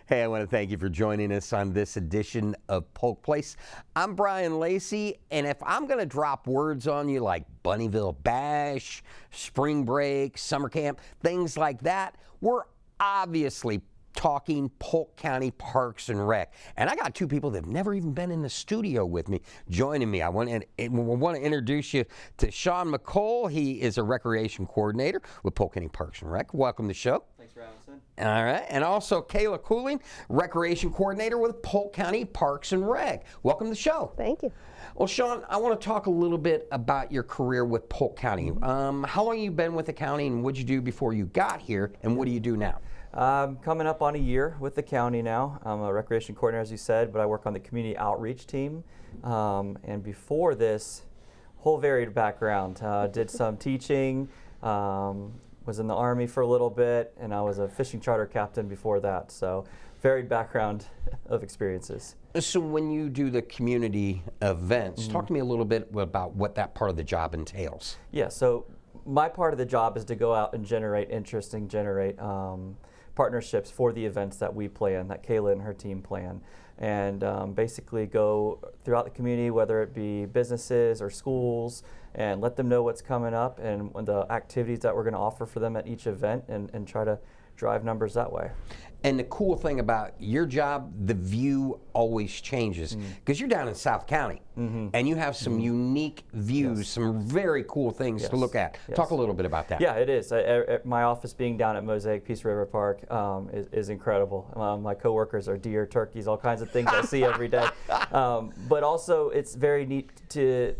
Hey, I want to thank you for joining us on this edition of Polk Place. I'm Brian Lacey, and if I'm going to drop words on you like Bunnyville Bash, spring break, summer camp, things like that, we're obviously talking Polk County Parks and Rec. And I got two people that have never even been in the studio with me joining me. I want to introduce you to Shawn McCole. He is a recreation coordinator with Polk County Parks and Rec. Welcome to the show. Thanks for having us in. All right. And also Kayla Cooling, recreation coordinator with Polk County Parks and Rec. Welcome to the show. Thank you. Well, Shawn, I want to talk a little bit about your career with Polk County. How long have you been with the county, and what did you do before you got here, and what do you do now? Coming up on a year with the county now. I'm a recreation coordinator, as you said, but I work on the community outreach team. And before this, whole varied background. Did some teaching, was in the Army for a little bit, and I was a fishing charter captain before that. So varied background of experiences. So when you do the community events, talk to me a little bit about what that part of the job entails. Yeah, so my part of the job is to go out and generate interest and generate partnerships for the events that we plan, that Kayla and her team plan, and basically go throughout the community, whether it be businesses or schools, and let them know what's coming up and the activities that we're going to offer for them at each event, and try to drive numbers that way. And the cool thing about your job, the view always changes, because you're down in South County, and you have some unique views, some very cool things to look at. Talk a little bit about that. Yeah, it is. My office being down at Mosaic Peace River Park is incredible. My coworkers are deer, turkeys, all kinds of things I see every day. But also, it's very neat to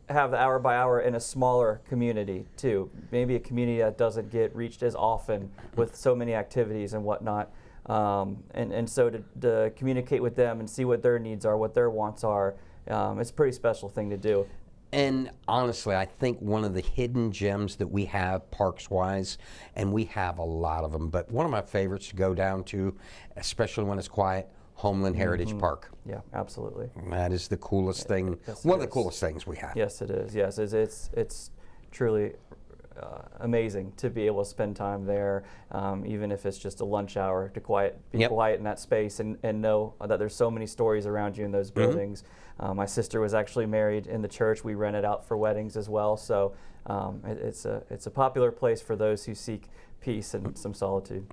have the hour by hour in a smaller community too. Maybe a community that doesn't get reached as often with so many activities and whatnot. And so to communicate with them and see what their needs are, what their wants are, it's a pretty special thing to do. And honestly, I think one of the hidden gems that we have parks-wise, and we have a lot of them, but one of my favorites to go down to, especially when it's quiet, Homeland Heritage Park. Yeah, absolutely. That is the coolest thing, Yes, one of the coolest things we have. Yes, it is. Yes, it's truly amazing to be able to spend time there, even if it's just a lunch hour, to be quiet in that space and know that there's so many stories around you in those buildings. My sister was actually married in the church. We rent it out for weddings as well. So it's a popular place for those who seek peace and some solitude.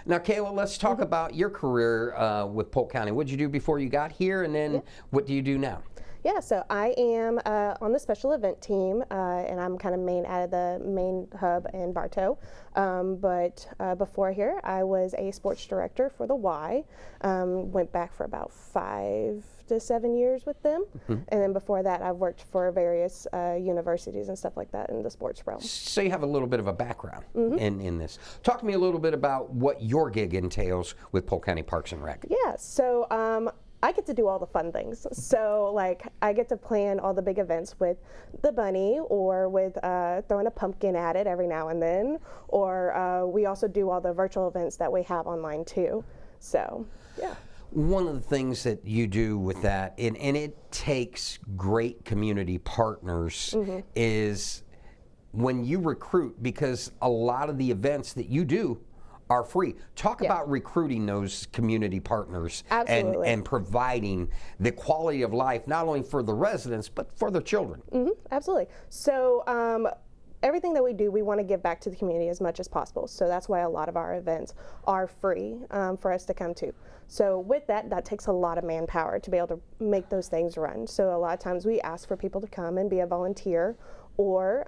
Now, Kayla, let's talk about your career with Polk County. What did you do before you got here, and then what do you do now? Yeah, so I am on the special event team, and I'm kind of out of the main hub in Bartow. But before here, I was a sports director for the Y. Went back for about 5 to 7 years with them. And then before that, I've worked for various universities and stuff like that in the sports realm. So you have a little bit of a background in this. Talk to me a little bit about what your gig entails with Polk County Parks and Rec. Yeah, so I get to do all the fun things. So like I get to plan all the big events with the bunny, or with throwing a pumpkin at it every now and then, or we also do all the virtual events that we have online too. So yeah. One of the things that you do with that, and it takes great community partners, is when you recruit, because a lot of the events that you do are free. Talk about recruiting those community partners and providing the quality of life, not only for the residents, but for their children. Absolutely. So everything that we do, we want to give back to the community as much as possible. So that's why a lot of our events are free for us to come to. So with that, that takes a lot of manpower to be able to make those things run. So a lot of times we ask for people to come and be a volunteer, or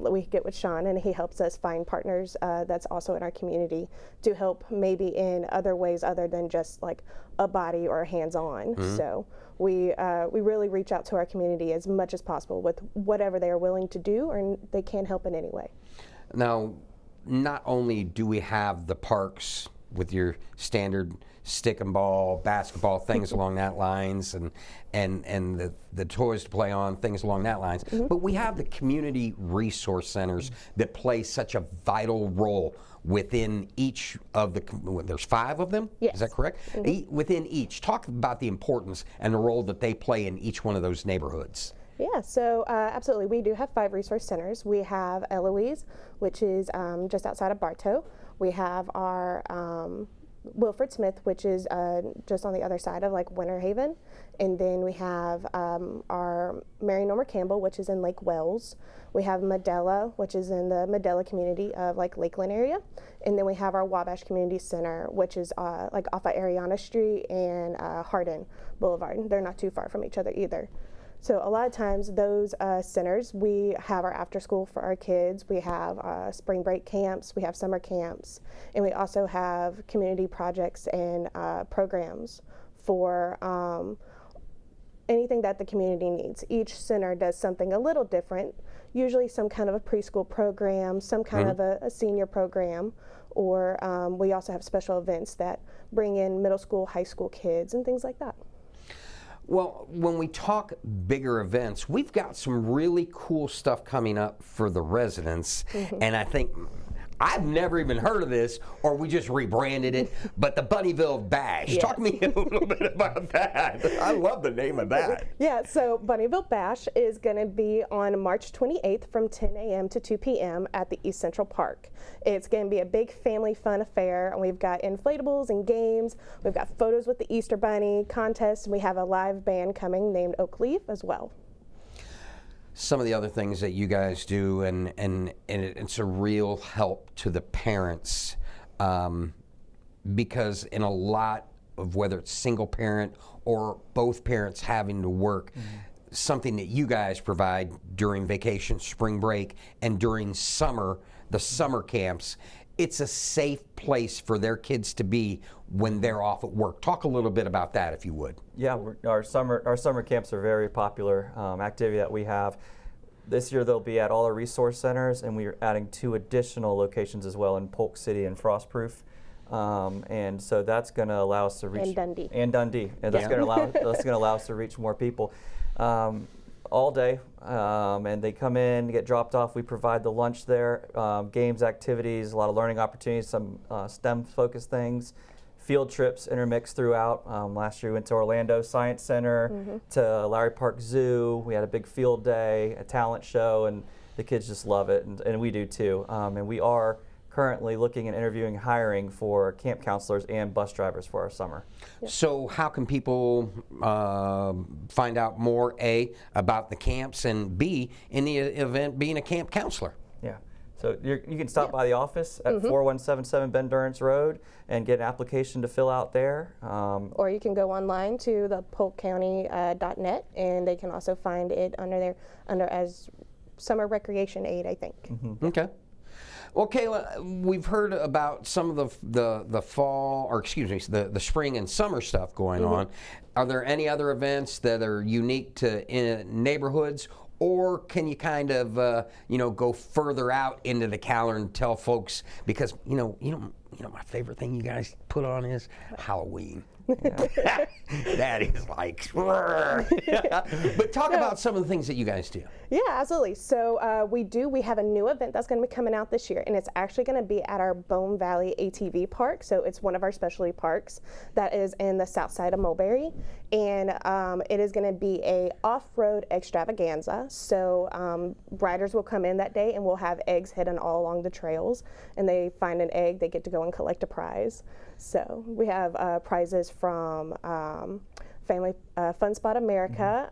we get with Shawn and he helps us find partners that's also in our community to help maybe in other ways other than just like a body or hands-on. So we really reach out to our community as much as possible with whatever they are willing to do, or they can help in any way. Now, not only do we have the parks with your standard stick and ball, basketball, things along that lines, and the toys to play on, things along that lines. But we have the community resource centers that play such a vital role within each of the, there's 5 of them? Yes. Is that correct? Within each. Talk about the importance and the role that they play in each one of those neighborhoods. Yeah, so absolutely. We do have 5 resource centers. We have Eloise, which is just outside of Bartow. We have our Wilfred Smith, which is just on the other side of like Winter Haven. And then we have our Mary Norma Campbell, which is in Lake Wells. We have Medela, which is in the Medela community of like Lakeland area. And then we have our Wabash Community Center, which is like off of Ariana Street and Hardin Boulevard. They're not too far from each other either. So a lot of times those centers, we have our after school for our kids. We have spring break camps, we have summer camps, and we also have community projects and programs for anything that the community needs. Each center does something a little different, usually some kind of a preschool program, some kind of a senior program, or we also have special events that bring in middle school, high school kids, and things like that. Well, when we talk bigger events, we've got some really cool stuff coming up for the residents, and I think I've never even heard of this, or we just rebranded it, but the Bunnyville Bash. Yeah. Talk to me a little bit about that. I love the name of that. Yeah, so Bunnyville Bash is going to be on March 28th from 10 a.m. to 2 p.m. at the East Central Park. It's going to be a big family fun affair, and we've got inflatables and games. We've got photos with the Easter Bunny contest, and we have a live band coming named Oak Leaf as well. Some of the other things that you guys do, and it's a real help to the parents, because in a lot of, whether it's single parent or both parents having to work, something that you guys provide during vacation, spring break, and during summer, the summer camps, it's a safe place for their kids to be when they're off at work. Talk a little bit about that, if you would. Yeah, our summer camps are very popular activity that we have. This year they'll be at all our resource centers, and we are adding 2 additional locations as well in Polk City and Frostproof. And so that's going to allow us to reach Dundee. And that's going to allow us to reach more people all day. And they come in, get dropped off. We provide the lunch there, games, activities, a lot of learning opportunities, some STEM-focused things. Field trips intermixed throughout. Last year we went to Orlando Science Center, to Lowry Park Zoo. We had a big field day, a talent show, and the kids just love it, and we do too. And we are currently looking and interviewing, hiring for camp counselors and bus drivers for our summer. So how can people find out more, A, about the camps, and B, in the event being a camp counselor? Yeah. So you can stop by the office at 4177 Ben Durance Road and get an application to fill out there. Or you can go online to the polkcounty.net, and they can also find it under there as summer recreation aid, I think. Okay. Well, Kayla, we've heard about some of the fall, or excuse me, the spring and summer stuff going on. Are there any other events that are unique to neighborhoods? Or can you kind of, go further out into the calendar and tell folks, because my favorite thing you guys put on is Halloween. That is like, but talk about some of the things that you guys do. Yeah, absolutely. So we have a new event that's going to be coming out this year, and it's actually going to be at our Bone Valley ATV Park. So it's one of our specialty parks that is in the south side of Mulberry, and it is going to be a off-road extravaganza. So riders will come in that day, and we'll have eggs hidden all along the trails, and they find an egg, they get to go and collect a prize. So we have prizes from Family Fun Spot America,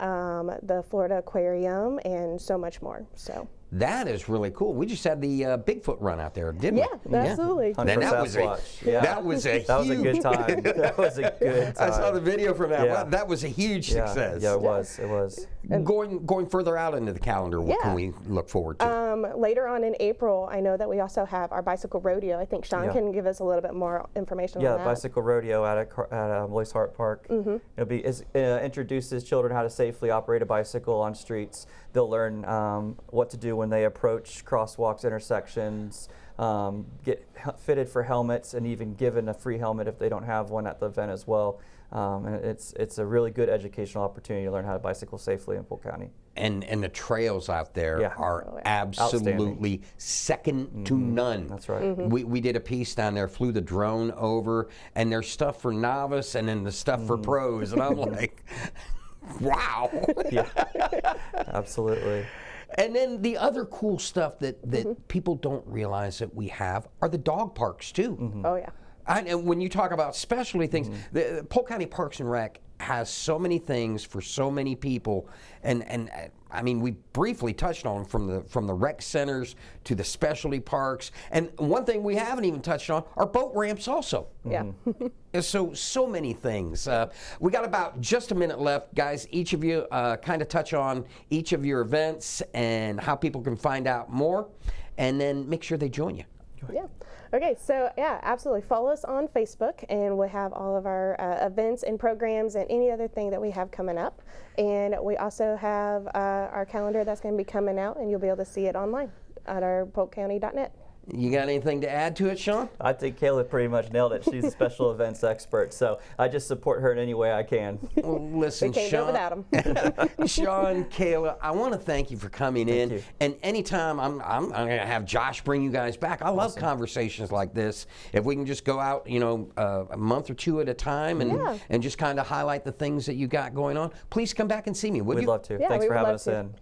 the Florida Aquarium, and so much more. So that is really cool. We just had the Bigfoot run out there, didn't we? Yeah, absolutely. And that was that was a good time. That was a good time. I saw the video from that. Yeah. That was a huge success. Yeah, it was. It was. Going further out into the calendar, what can we look forward to? Later on in April, I know that we also have our bicycle rodeo. I think Shawn can give us a little bit more information on that. Yeah, bicycle rodeo at Lois Hart Park. It'll be introduces children how to safely operate a bicycle on streets. They'll learn what to do when they approach crosswalks, intersections, get fitted for helmets, and even given a free helmet if they don't have one at the event as well. And it's a really good educational opportunity to learn how to bicycle safely in Polk County. And the trails out there are absolutely second to none. That's right. We did a piece down there, flew the drone over, and there's stuff for novice and then the stuff for pros, and I'm like, wow. Yeah, absolutely. And then the other cool stuff that people don't realize that we have are the dog parks too. Oh yeah. And when you talk about specialty things, the Polk County Parks and Rec has so many things for so many people, and I mean, we briefly touched on from the rec centers to the specialty parks, and one thing we haven't even touched on are boat ramps also. Yeah. So many things. We got about just a minute left, guys. Each of you kind of touch on each of your events and how people can find out more, and then make sure they join you. Yeah. Okay, so yeah, absolutely. Follow us on Facebook, and we'll have all of our events and programs and any other thing that we have coming up. And we also have our calendar that's going to be coming out, and you'll be able to see it online at our polkcounty.net. You got anything to add to it, Shawn? I think Kayla pretty much nailed it. She's a special events expert, so I just support her in any way I can. Well, listen, We can't do it without him. Shawn, Kayla, I want to thank you for coming in. you. And anytime I'm going to have Josh bring you guys back. I love conversations like this. If we can just go out, a month or two at a time and just kind of highlight the things that you got going on, please come back and see me, would We'd you? love to. Yeah, Thanks we for would having love us to. in.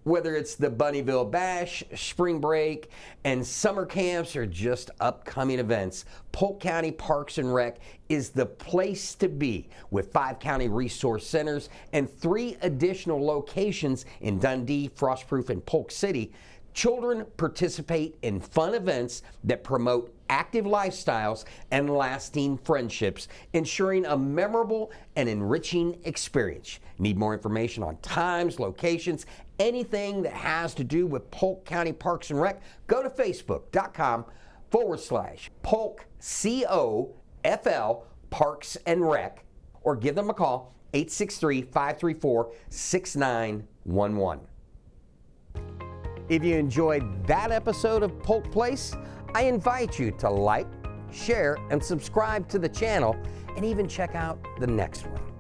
Whether it's the Bunnyville Bash, spring break, and summer camps, or just upcoming events, Polk County Parks and Rec is the place to be, with 5 county resource centers and 3 additional locations in Dundee, Frostproof, and Polk City. Children participate in fun events that promote active lifestyles and lasting friendships, ensuring a memorable and enriching experience. Need more information on times, locations, anything that has to do with Polk County Parks and Rec? Go to facebook.com/Polk COFL Parks and Rec, or give them a call, 863-534-6911. If you enjoyed that episode of Polk Place, I invite you to like, share, and subscribe to the channel, and even check out the next one.